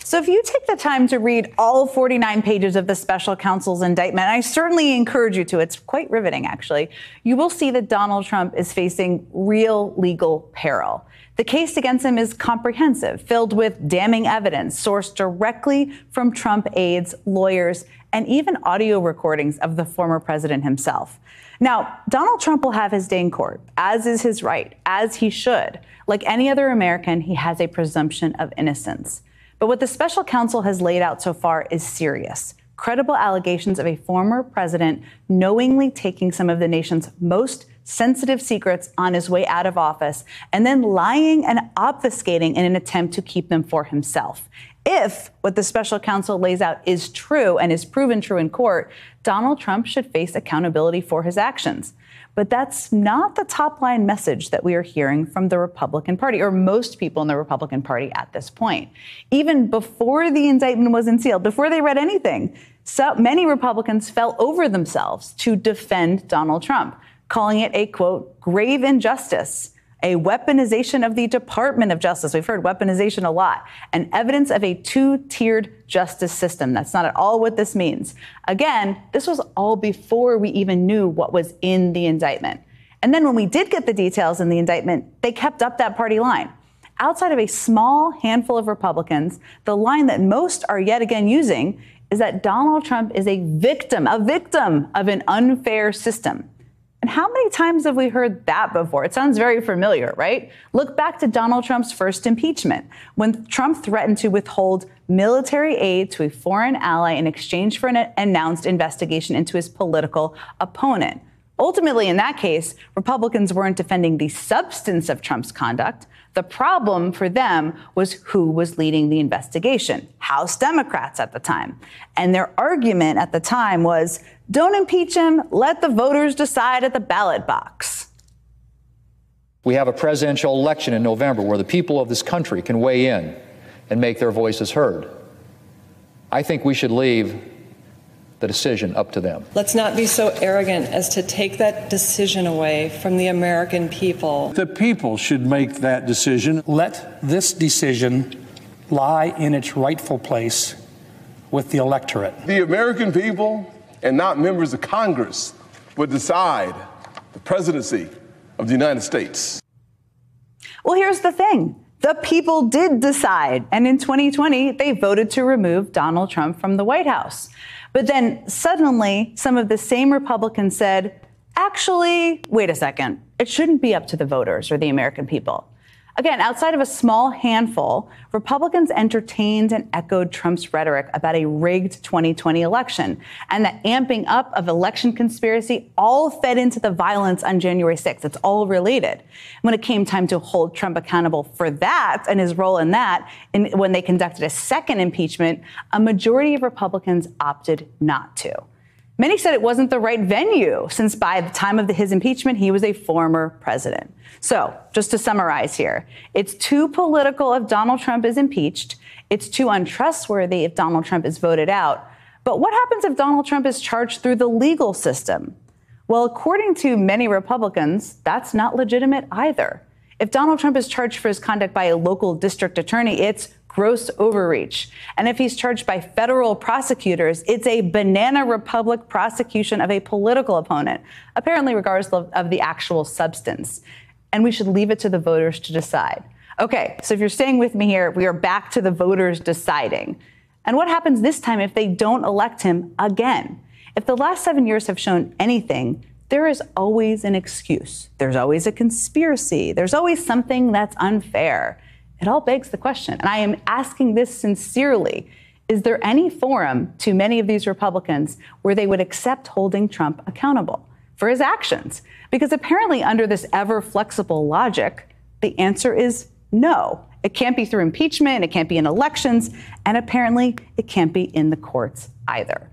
So if you take the time to read all 49 pages of the special counsel's indictment, I certainly encourage you to, it's quite riveting actually, you will see that Donald Trump is facing real legal peril. The case against him is comprehensive, filled with damning evidence sourced directly from Trump aides, lawyers, and even audio recordings of the former president himself. Now, Donald Trump will have his day in court, as is his right, as he should. Like any other American, he has a presumption of innocence. But what the special counsel has laid out so far is serious. Credible allegations of a former president knowingly taking some of the nation's most sensitive secrets on his way out of office and then lying and obfuscating in an attempt to keep them for himself. If what the special counsel lays out is true and is proven true in court, Donald Trump should face accountability for his actions. But that's not the top line message that we are hearing from the Republican Party, or most people in the Republican Party at this point. Even before the indictment was unsealed, before they read anything, so many Republicans fell over themselves to defend Donald Trump, calling it a, quote, grave injustice, a weaponization of the Department of Justice. We've heard weaponization a lot, and evidence of a two-tiered justice system. That's not at all what this means. Again, this was all before we even knew what was in the indictment. And then when we did get the details in the indictment, they kept up that party line. Outside of a small handful of Republicans, the line that most are yet again using is that Donald Trump is a victim of an unfair system. And how many times have we heard that before? It sounds very familiar, right? Look back to Donald Trump's first impeachment, when Trump threatened to withhold military aid to a foreign ally in exchange for an announced investigation into his political opponent. Ultimately, in that case, Republicans weren't defending the substance of Trump's conduct. The problem for them was who was leading the investigation, House Democrats at the time. And their argument at the time was, don't impeach him, let the voters decide at the ballot box. We have a presidential election in November where the people of this country can weigh in and make their voices heard. I think we should leave the decision up to them. Let's not be so arrogant as to take that decision away from the American people. The people should make that decision. Let this decision lie in its rightful place with the electorate. The American people and not members of Congress would decide the presidency of the United States. Well, here's the thing. The people did decide. And in 2020, they voted to remove Donald Trump from the White House. But then suddenly, some of the same Republicans said, actually, wait a second, it shouldn't be up to the voters or the American people. Again, outside of a small handful, Republicans entertained and echoed Trump's rhetoric about a rigged 2020 election, and the amping up of election conspiracy all fed into the violence on January 6th. It's all related. When it came time to hold Trump accountable for that and his role in that, when they conducted a second impeachment, a majority of Republicans opted not to. Many said it wasn't the right venue, since by the time of his impeachment, he was a former president. So, just to summarize here, it's too political if Donald Trump is impeached. It's too untrustworthy if Donald Trump is voted out. But what happens if Donald Trump is charged through the legal system? Well, according to many Republicans, that's not legitimate either. If Donald Trump is charged for his conduct by a local district attorney, it's gross overreach. And if he's charged by federal prosecutors, it's a banana republic prosecution of a political opponent, apparently regardless of the actual substance. And we should leave it to the voters to decide. Okay, so if you're staying with me here, we are back to the voters deciding. And what happens this time if they don't elect him again? If the last 7 years have shown anything, there is always an excuse. There's always a conspiracy. There's always something that's unfair. It all begs the question, and I am asking this sincerely, is there any forum to many of these Republicans where they would accept holding Trump accountable for his actions? Because apparently under this ever flexible logic, the answer is no. It can't be through impeachment, it can't be in elections, and apparently it can't be in the courts either.